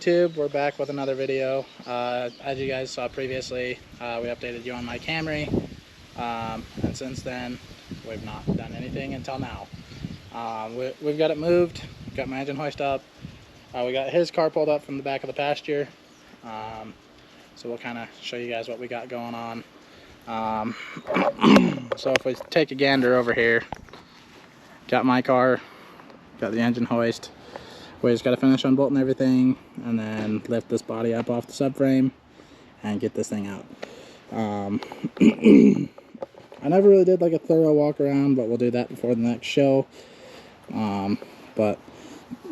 YouTube? We're back with another video. As you guys saw previously, we updated you on my Camry, and since then we've not done anything until now. We've got it moved, got my engine hoist up, we got his car pulled up from the back of the pasture, so we'll kind of show you guys what we got going on. So if we take a gander over here, got my car, got the engine hoist. We just got to finish unbolting everything and then lift this body up off the subframe and get this thing out. I never really did like a thorough walk around, but we'll do that before the next show. But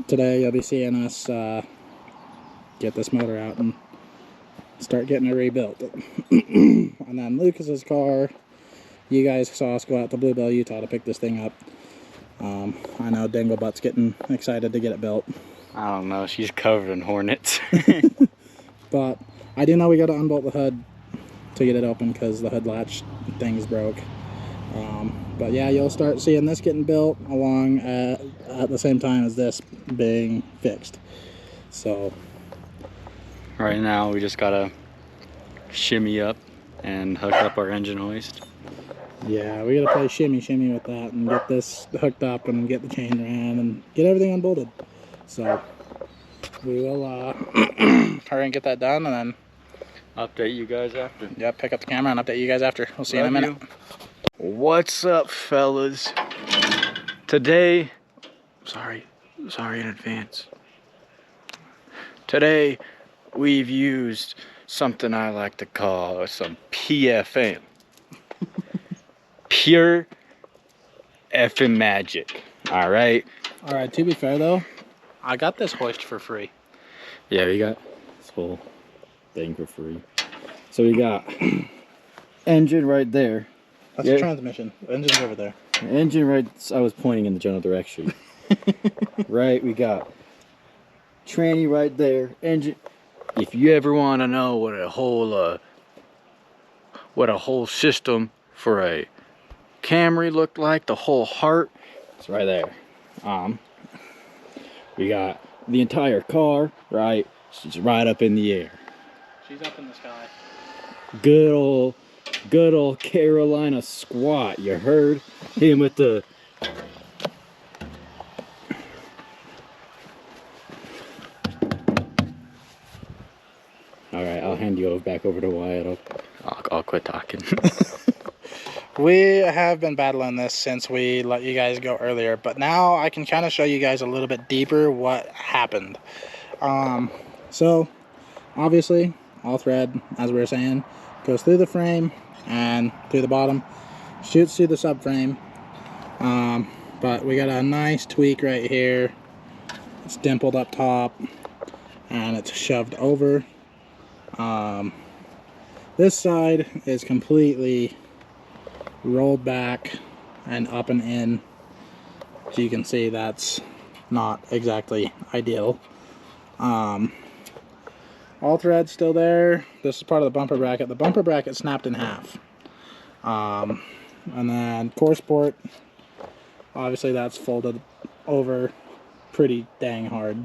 today you'll be seeing us get this motor out and start getting it rebuilt. And then Lucas's car, you guys saw us go out to Bluebell, Utah to pick this thing up. I know Dinglebutt's getting excited to get it built. I don't know, she's covered in hornets. But I do know we got to unbolt the hood to get it open because the hood latch thing's broke. But yeah, you'll start seeing this getting built along at the same time as this being fixed. So right now we just gotta shimmy up and hook up our engine hoist. Yeah, we gotta play shimmy with that and get this hooked up and get the chain ran and get everything unbolted. So we will hurry and get that done and then update you guys after. Yep, pick up the camera and update you guys after. We'll see you in a minute. What's up, fellas? Today, sorry in advance. Today we've used something I like to call some PFM. Pure effing magic. Alright, to be fair though, I got this hoist for free. Yeah, we got this whole thing for free. So we got engine right there. That's the transmission. The engine's over there. Engine right, I was pointing in the general direction. Right, we got tranny right there. Engine. If you ever want to know what a whole system for a Camry looked like, the whole heart, it's right there. We got the entire car, right? She's right up in the air. She's up in the sky. Good old Carolina squat, you heard? Him with the alright, I'll hand you back over to Wyatt. I'll quit talking. We have been battling this since we let you guys go earlier, but now I can kind of show you guys a little bit deeper what happened. So obviously all thread, as we were saying, goes through the frame and through the bottom, shoots through the subframe. But we got a nice tweak right here. It's dimpled up top and it's shoved over. This side is completely rolled back and up and in. As you can see, that's not exactly ideal. All threads still there. This is part of the bumper bracket. The bumper bracket snapped in half. And then core sport, obviously that's folded over pretty dang hard.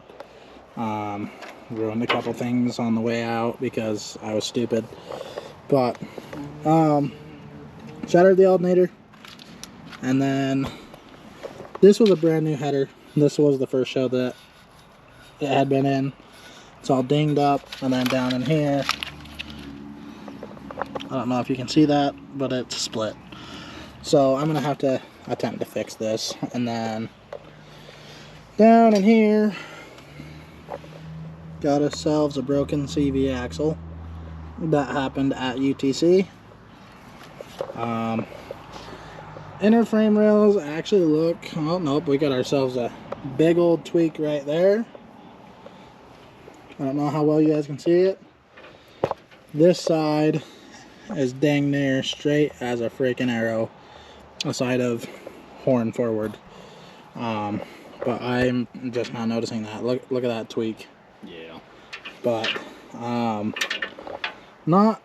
Ruined a couple things on the way out because I was stupid. But shattered the alternator, and then this was a brand new header. This was the first show that it had been in. It's all dinged up, and then down in here, I don't know if you can see that, but it's split. So I'm gonna have to attempt to fix this. And then down in here, got ourselves a broken CV axle. That happened at UTC. Inner frame rails actually look, oh nope, we got ourselves a big old tweak right there. I don't know how well you guys can see it. This side is dang near straight as a freaking arrow, aside of horn forward. But I'm just not noticing that. Look at that tweak. Yeah. But not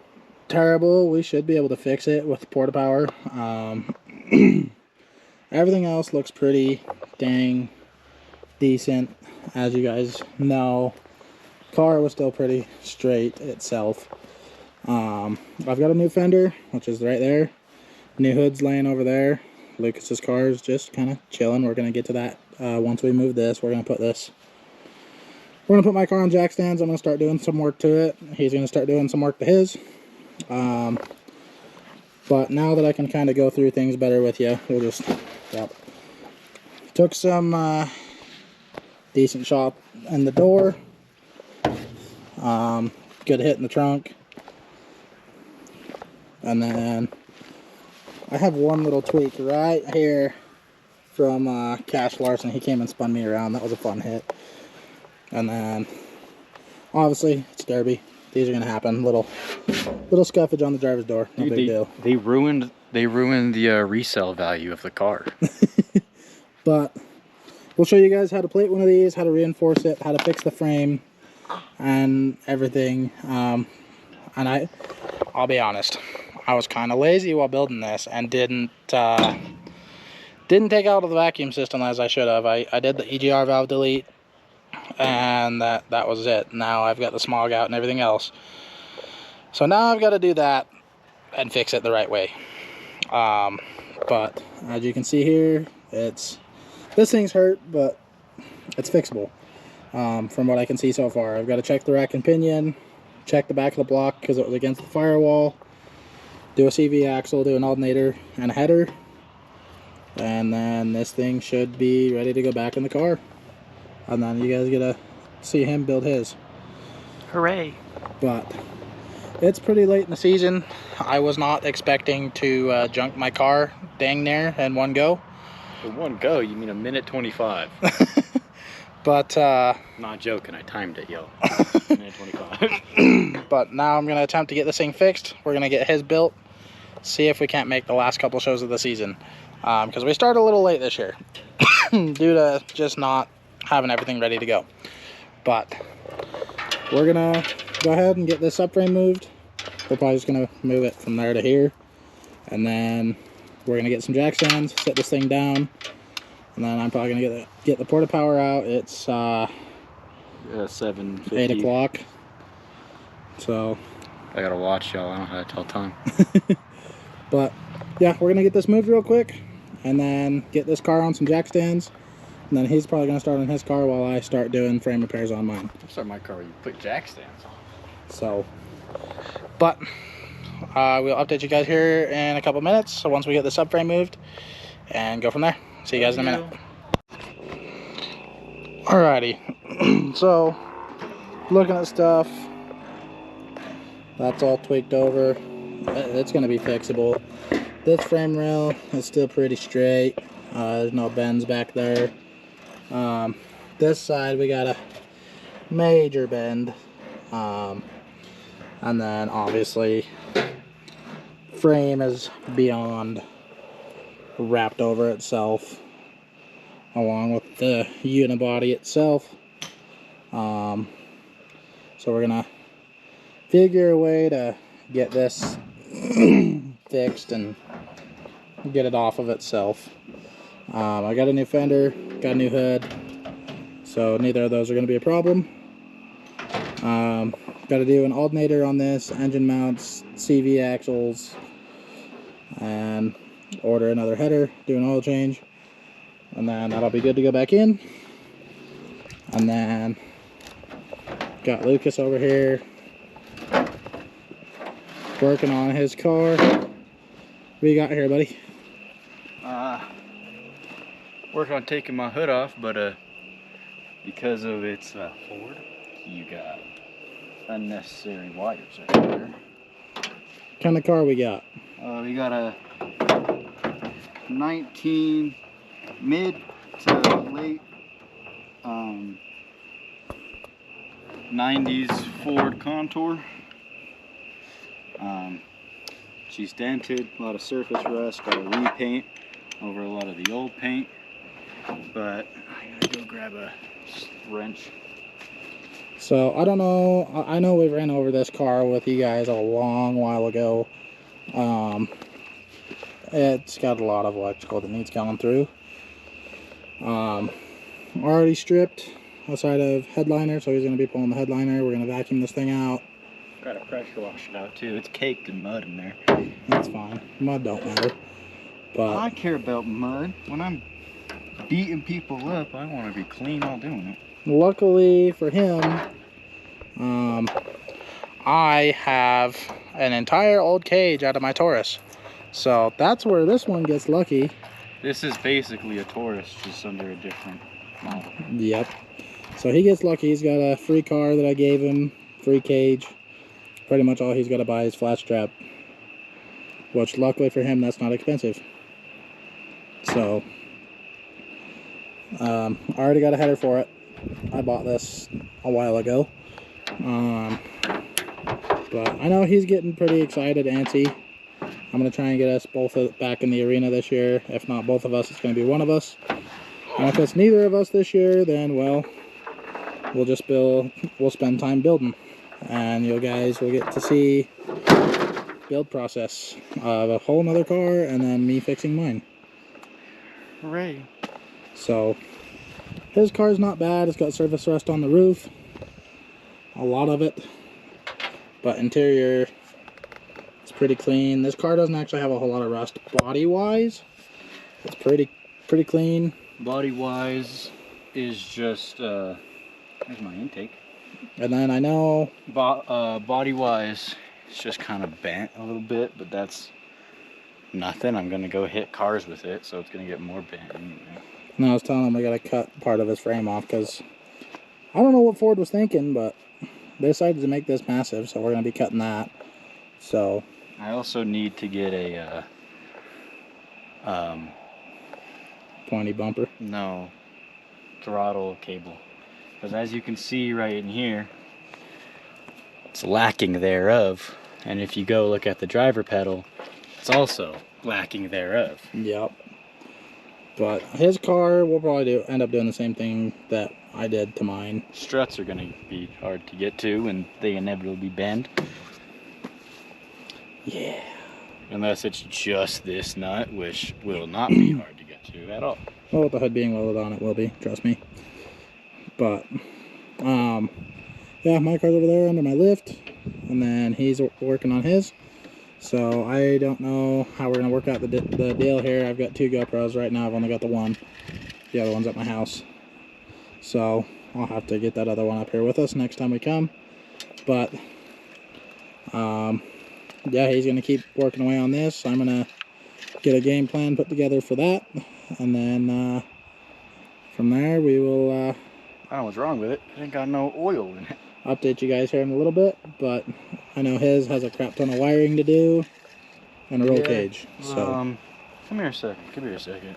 terrible. We should be able to fix it with Porta Power. Everything else looks pretty dang decent. As you guys know, Car was still pretty straight itself. I've got a new fender, which is right there. New hood's laying over there. Lucas's car is just kind of chilling. We're gonna get to that once we move this. We're gonna put my car on jack stands. I'm gonna start doing some work to it. He's gonna start doing some work to his. But now that I can kind of go through things better with you, we'll just, yep. Took some decent shot in the door. Good hit in the trunk. And then I have one little tweak right here from Cash Larson. He came and spun me around. That was a fun hit. And then obviously it's Derby. These are gonna happen. Little scuffage on the driver's door. No big deal. They ruined the resale value of the car. But we'll show you guys how to plate one of these, how to reinforce it, how to fix the frame, and everything. And I'll be honest, I was kind of lazy while building this and didn't take out of the vacuum system as I should have. I did the EGR valve delete, and that was it. Now I've got the smog out and everything else. So now I've got to do that and fix it the right way. But as you can see here, this thing's hurt, but it's fixable. From what I can see so far, I've got to check the rack and pinion, check the back of the block because it was against the firewall, do a CV axle, do an alternator and a header, and then this thing should be ready to go back in the car. And then you guys get to see him build his. Hooray! But it's pretty late in the season. I was not expecting to junk my car dang near in one go. In one go, you mean a minute 25. But not joking, I timed it, yo. Minute 25. But now I'm gonna attempt to get this thing fixed. We're gonna get his built, see if we can't make the last couple shows of the season, because we started a little late this year due to just not having everything ready to go. But we're gonna go ahead and get this subframe moved. We're probably just gonna move it from there to here, and then we're gonna get some jack stands, set this thing down, and then I'm probably gonna get the porta power out. It's 7:50. 8 o'clock. So I gotta watch, y'all. I don't know how to tell time. But yeah, we're gonna get this moved real quick, and then get this car on some jack stands, and then he's probably gonna start on his car while I start doing frame repairs on mine. I'll start my car where you put jack stands on. So, but we'll update you guys here in a couple minutes. So once we get the subframe moved, and go from there. See you guys in a minute. Alrighty. So, looking at stuff, that's all tweaked over. It's going to be fixable. This frame rail is still pretty straight. There's no bends back there. This side we got a major bend. And then obviously frame is beyond wrapped over itself, along with the unibody itself. So we're gonna figure a way to get this fixed and get it off of itself. I got a new fender, got a new hood, so neither of those are gonna be a problem. Got to do an alternator on this, engine mounts, CV axles, and order another header, do an oil change, and then that'll be good to go back in. And then got Lucas over here working on his car. What you got here, buddy? Working on taking my hood off, but because of its Ford, you got unnecessary wires right there. What kind of car we got? We got a 19 mid to late 90s Ford Contour. She's dented, a lot of surface rust, got to repaint over a lot of the old paint, but I gotta go grab a wrench. So I don't know, I know we ran over this car with you guys a long while ago. It's got a lot of electrical that needs going through. Already stripped outside of headliner, so he's going to be pulling the headliner. We're going to vacuum this thing out. Got to pressure wash it out too. It's caked in mud in there. That's fine. Mud don't matter. But I care about mud. When I'm beating people up, I want to be clean while doing it. luckily for him, I have an entire old cage out of my Taurus. So that's where this one gets lucky. This is basically a Taurus, just under a different model. Yep. So he gets lucky. He's got a free car that I gave him, free cage. Pretty much all he's got to buy is flat strap, which luckily for him, that's not expensive. So I already got a header for it. I bought this a while ago. But I know he's getting pretty excited, antsy. I'm going to try and get us both back in the arena this year. If not both of us, it's going to be one of us. And if it's neither of us this year, then, well, we'll spend time building. And you guys will get to see build process of a whole nother car and then me fixing mine. Hooray. So, his car's not bad. It's got surface rust on the roof. A lot of it. But interior, it's pretty clean. This car doesn't actually have a whole lot of rust body-wise. It's pretty clean. Body-wise is just, there's my intake. And then I know... Body-wise, it's just kind of bent a little bit, but that's nothing. I'm going to go hit cars with it, so it's going to get more bent anyway. And I was telling him I got to cut part of his frame off, because I don't know what Ford was thinking, but they decided to make this massive, so we're going to be cutting that. So I also need to get a pointy bumper. No, throttle cable, because as you can see right in here, it's lacking thereof. And if you go look at the driver pedal, it's also lacking thereof. Yep. But his car, we'll probably end up doing the same thing that I did to mine. Struts are going to be hard to get to, and they inevitably bend. Yeah. Unless it's just this nut, which will not be hard to get to at all. Well, with the hood being welded on, it will be, trust me. But, yeah, my car's over there under my lift, and then he's working on his. So I don't know how we're going to work out the deal here. I've got 2 GoPros right now. I've only got the one. The other one's at my house. So I'll have to get that other one up here with us next time we come. But, yeah, he's going to keep working away on this. I'm going to get a game plan put together for that. And then from there we will... I don't know what's wrong with it. It ain't got no oil in it. Update you guys here in a little bit. But I know his has a crap ton of wiring to do. And a roll cage. So. Come here a second. Come here a second.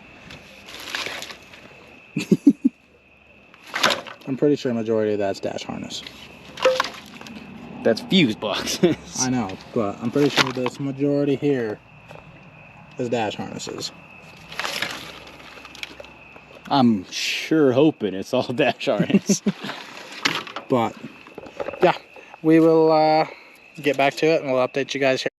I'm pretty sure majority of that's dash harness. That's fuse boxes. I know, but I'm pretty sure this majority here is dash harnesses. I'm sure hoping it's all dash harness. But, yeah, we will get back to it and we'll update you guys here.